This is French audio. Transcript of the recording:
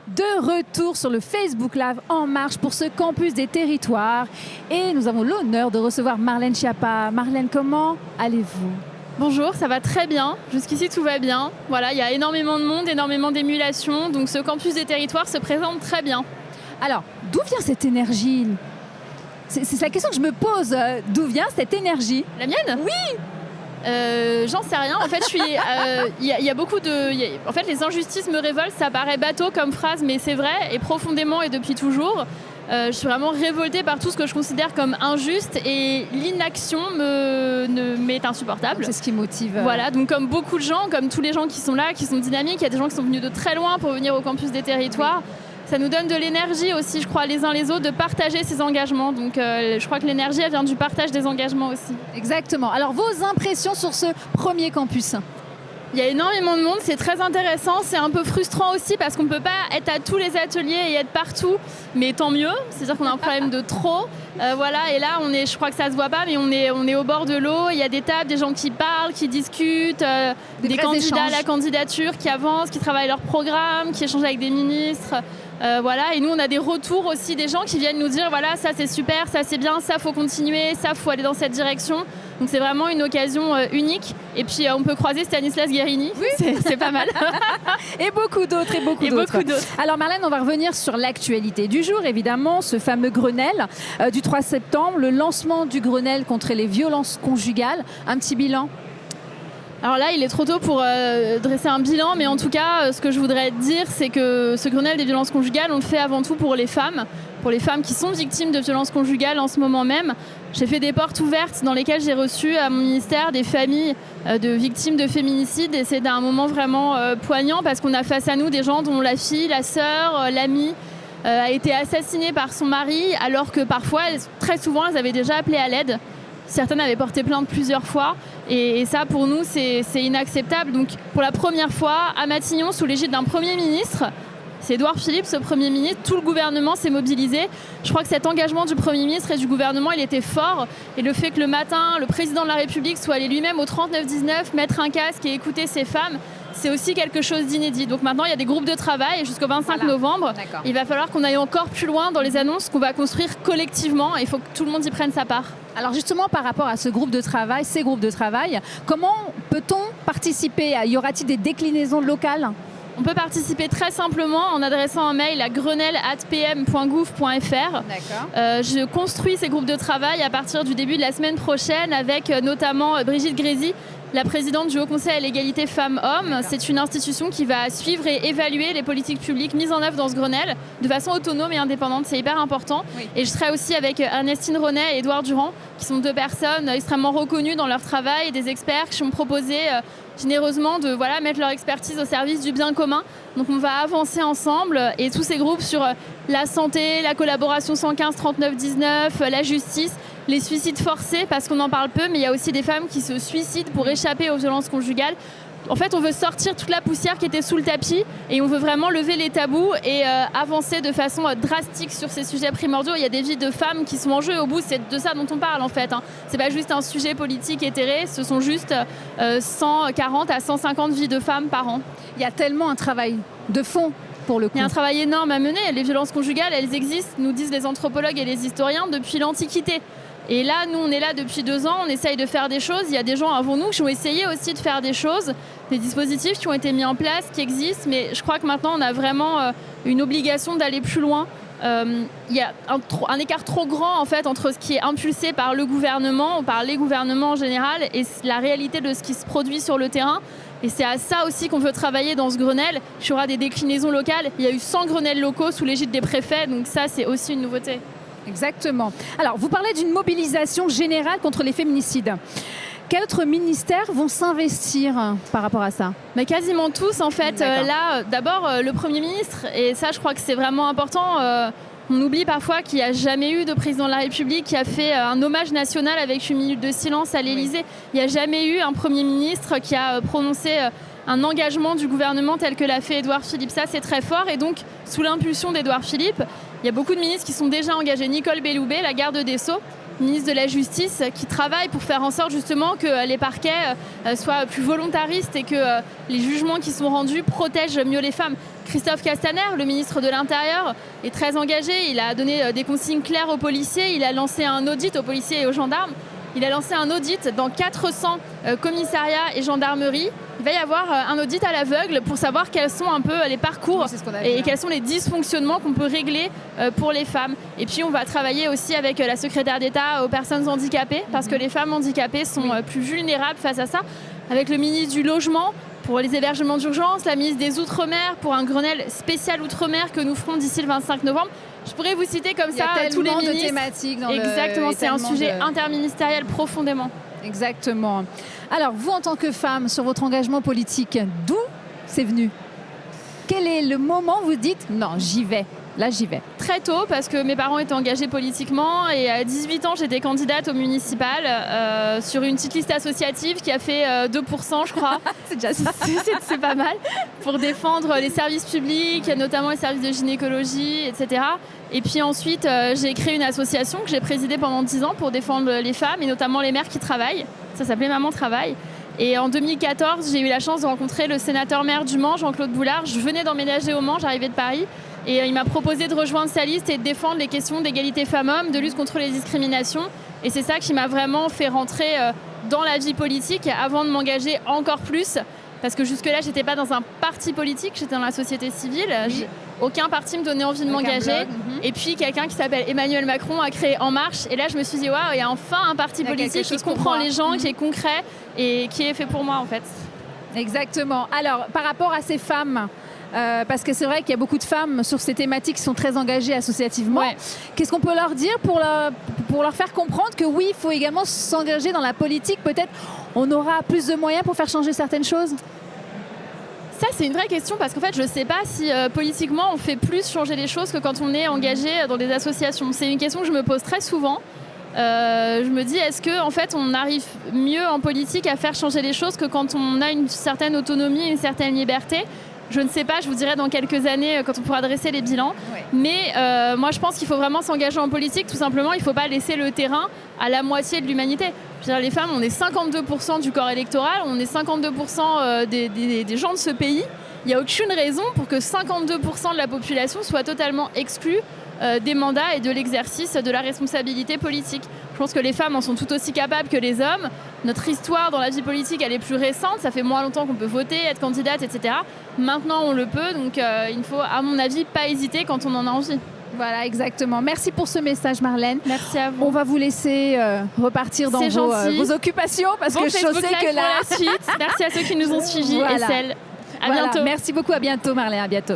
De retour sur le Facebook Live En Marche pour ce campus des territoires. Et nous avons l'honneur de recevoir Marlène Schiappa. Marlène, comment allez-vous ? Bonjour, ça va très bien. Jusqu'ici, tout va bien. Voilà, il y a énormément de monde, énormément d'émulation. Donc ce campus des territoires se présente très bien. Alors, d'où vient cette énergie ? C'est la question que je me pose. D'où vient cette énergie ? La mienne ? Oui. J'en sais rien. En fait, y a beaucoup de. En fait, les injustices me révoltent. Ça paraît bateau comme phrase, mais c'est vrai. Et profondément et depuis toujours, je suis vraiment révoltée par tout ce que je considère comme injuste. Et l'inaction m'est insupportable. C'est ce qui motive. Voilà. Donc, comme beaucoup de gens, comme tous les gens qui sont là, qui sont dynamiques, il y a des gens qui sont venus de très loin pour venir au campus des territoires. Oui. Ça nous donne de l'énergie aussi, je crois, les uns les autres, de partager ces engagements. Donc, je crois que l'énergie, elle vient du partage des engagements aussi. Exactement. Alors, vos impressions sur ce premier campus ? Il y a énormément de monde, c'est très intéressant. C'est un peu frustrant aussi parce qu'on ne peut pas être à tous les ateliers et être partout. Mais tant mieux, c'est-à-dire qu'on a un problème de trop. Voilà, et là, je crois que ça ne se voit pas, mais on est au bord de l'eau. Il y a des tables, des gens qui parlent, qui discutent, des candidats à la candidature qui avancent, qui travaillent leur programme, qui échangent avec des ministres. Voilà, et nous on a des retours aussi des gens qui viennent nous dire voilà, ça c'est super, ça c'est bien, ça faut continuer, ça faut aller dans cette direction. Donc c'est vraiment une occasion unique. Et puis on peut croiser Stanislas Guerini, oui. c'est pas mal. Et beaucoup d'autres, et beaucoup d'autres. Alors Marlène, on va revenir sur l'actualité du jour, évidemment, ce fameux Grenelle du 3 septembre, le lancement du Grenelle contre les violences conjugales. Un petit bilan ? Alors là, il est trop tôt pour dresser un bilan, mais en tout cas, ce que je voudrais dire, c'est que ce Grenelle des violences conjugales, on le fait avant tout pour les femmes qui sont victimes de violences conjugales en ce moment même. J'ai fait des portes ouvertes dans lesquelles j'ai reçu à mon ministère des familles de victimes de féminicide, et c'est un moment vraiment poignant parce qu'on a face à nous des gens dont la fille, la sœur, l'amie a été assassinée par son mari, alors que parfois, très souvent, elles avaient déjà appelé à l'aide. Certaines avaient porté plainte plusieurs fois et ça pour nous c'est inacceptable. Donc pour la première fois à Matignon sous l'égide d'un Premier ministre, c'est Édouard Philippe, ce Premier ministre, tout le gouvernement s'est mobilisé. Je crois que cet engagement du Premier ministre et du gouvernement il était fort, et le fait que le matin le président de la République soit allé lui-même au 3919 mettre un casque et écouter ces femmes, c'est aussi quelque chose d'inédit. Donc maintenant, il y a des groupes de travail jusqu'au 25 novembre. Il va falloir qu'on aille encore plus loin dans les annonces qu'on va construire collectivement. Il faut que tout le monde y prenne sa part. Alors justement, par rapport à ces groupes de travail, comment peut-on participer ? Y aura-t-il des déclinaisons locales ? On peut participer très simplement en adressant un mail à grenelle@pm.gouv.fr. Je construis ces groupes de travail à partir du début de la semaine prochaine avec notamment Brigitte Grésy, la présidente du Haut Conseil à l'égalité femmes-hommes. C'est une institution qui va suivre et évaluer les politiques publiques mises en œuvre dans ce Grenelle de façon autonome et indépendante. C'est hyper important. Oui. Et je serai aussi avec Ernestine Renet et Édouard Durand, qui sont deux personnes extrêmement reconnues dans leur travail, des experts qui ont proposé généreusement de mettre leur expertise au service du bien commun. Donc on va avancer ensemble, et tous ces groupes sur la santé, la collaboration 115 39 19, la justice, les suicides forcés, parce qu'on en parle peu, mais il y a aussi des femmes qui se suicident pour échapper aux violences conjugales. En fait, on veut sortir toute la poussière qui était sous le tapis et on veut vraiment lever les tabous et avancer de façon drastique sur ces sujets primordiaux. Il y a des vies de femmes qui sont en jeu, et au bout, c'est de ça dont on parle en fait. C'est pas juste un sujet politique éthéré, ce sont juste 140 à 150 vies de femmes par an. Il y a tellement un travail de fond. Pour le coup. Il y a un travail énorme à mener. Les violences conjugales, elles existent, nous disent les anthropologues et les historiens, depuis l'Antiquité. Et là, nous, on est là depuis 2 ans, on essaye de faire des choses. Il y a des gens avant nous qui ont essayé aussi de faire des choses, des dispositifs qui ont été mis en place, qui existent. Mais je crois que maintenant, on a vraiment une obligation d'aller plus loin. Il y a un écart trop grand en fait entre ce qui est impulsé par le gouvernement, ou par les gouvernements en général, et la réalité de ce qui se produit sur le terrain. Et c'est à ça aussi qu'on veut travailler dans ce Grenelle. Il y aura des déclinaisons locales. Il y a eu 100 Grenelles locaux sous l'égide des préfets, donc ça, c'est aussi une nouveauté. Exactement. Alors, vous parlez d'une mobilisation générale contre les féminicides. Quels autres ministères vont s'investir par rapport à ça ? Mais quasiment tous, en fait. Là, d'abord, le Premier ministre, et ça, je crois que c'est vraiment important. On oublie parfois qu'il n'y a jamais eu de président de la République qui a fait un hommage national avec une minute de silence à l'Élysée. Il n'y a jamais eu un Premier ministre qui a prononcé un engagement du gouvernement tel que l'a fait Édouard Philippe. Ça, c'est très fort. Et donc, sous l'impulsion d'Édouard Philippe, il y a beaucoup de ministres qui sont déjà engagés. Nicole Belloubet, la garde des Sceaux, ministre de la Justice, qui travaille pour faire en sorte justement que les parquets soient plus volontaristes et que les jugements qui sont rendus protègent mieux les femmes. Christophe Castaner, le ministre de l'Intérieur, est très engagé. Il a donné des consignes claires aux policiers. Il a lancé un audit aux policiers et aux gendarmes. Il a lancé un audit dans 400 commissariats et gendarmeries. Il va y avoir un audit à l'aveugle pour savoir quels sont un peu les parcours et quels sont les dysfonctionnements qu'on peut régler pour les femmes. Et puis on va travailler aussi avec la secrétaire d'État aux personnes handicapées parce que les femmes handicapées sont plus vulnérables face à ça. Avec le ministre du Logement pour les hébergements d'urgence, la ministre des Outre-mer pour un Grenelle spécial Outre-mer que nous ferons d'ici le 25 novembre. Je pourrais vous citer comme ça tous les ministres. Il y a tellement de thématiques dans Exactement, c'est un sujet interministériel profondément. Exactement. Alors, vous, en tant que femme, sur votre engagement politique, d'où c'est venu? Quel est le moment où vous dites « Non, j'y vais ». Là, j'y vais. Très tôt, parce que mes parents étaient engagés politiquement. Et à 18 ans, j'étais candidate au municipal sur une petite liste associative qui a fait 2%, je crois. C'est déjà ça. C'est pas mal. Pour défendre les services publics, notamment les services de gynécologie, etc. Et puis ensuite, j'ai créé une association que j'ai présidée pendant 10 ans pour défendre les femmes et notamment les mères qui travaillent. Ça s'appelait Maman Travaille. Et en 2014, j'ai eu la chance de rencontrer le sénateur-maire du Mans, Jean-Claude Boulard. Je venais d'emménager au Mans, j'arrivais de Paris. Et il m'a proposé de rejoindre sa liste et de défendre les questions d'égalité femmes-hommes, de lutte contre les discriminations. Et c'est ça qui m'a vraiment fait rentrer dans la vie politique avant de m'engager encore plus. Parce que jusque-là, je n'étais pas dans un parti politique, j'étais dans la société civile. Oui. Aucun parti me donnait envie de m'engager. Et puis, quelqu'un qui s'appelle Emmanuel Macron a créé En Marche. Et là, je me suis dit, waouh, il y a enfin un parti politique qui comprend les gens, qui est concret et qui est fait pour moi, en fait. Exactement. Alors, par rapport à ces femmes, parce que c'est vrai qu'il y a beaucoup de femmes sur ces thématiques qui sont très engagées associativement. Ouais. Qu'est-ce qu'on peut leur dire pour leur faire comprendre que oui, il faut également s'engager dans la politique? Peut-être on aura plus de moyens pour faire changer certaines choses? Ça, c'est une vraie question parce qu'en fait, je ne sais pas si politiquement, on fait plus changer les choses que quand on est engagé dans des associations. C'est une question que je me pose très souvent. Je me dis, est-ce qu'en fait, on arrive mieux en politique à faire changer les choses que quand on a une certaine autonomie, une certaine liberté? Je ne sais pas, je vous dirai dans quelques années quand on pourra dresser les bilans. Ouais. Mais moi, je pense qu'il faut vraiment s'engager en politique. Tout simplement, il ne faut pas laisser le terrain à la moitié de l'humanité. Je veux dire, les femmes, on est 52% du corps électoral, on est 52% des gens de ce pays. Il n'y a aucune raison pour que 52% de la population soit totalement exclue des mandats et de l'exercice de la responsabilité politique. Je pense que les femmes en sont tout aussi capables que les hommes. Notre histoire dans la vie politique, elle est plus récente. Ça fait moins longtemps qu'on peut voter, être candidate, etc. Maintenant, on le peut. Donc, il ne faut, à mon avis, pas hésiter quand on en a envie. Voilà, exactement. Merci pour ce message, Marlène. Merci à vous. On va vous laisser repartir dans vos occupations parce que je sais que la suite. Merci à ceux qui nous ont suivis et celles. À bientôt. Merci beaucoup. À bientôt, Marlène. À bientôt.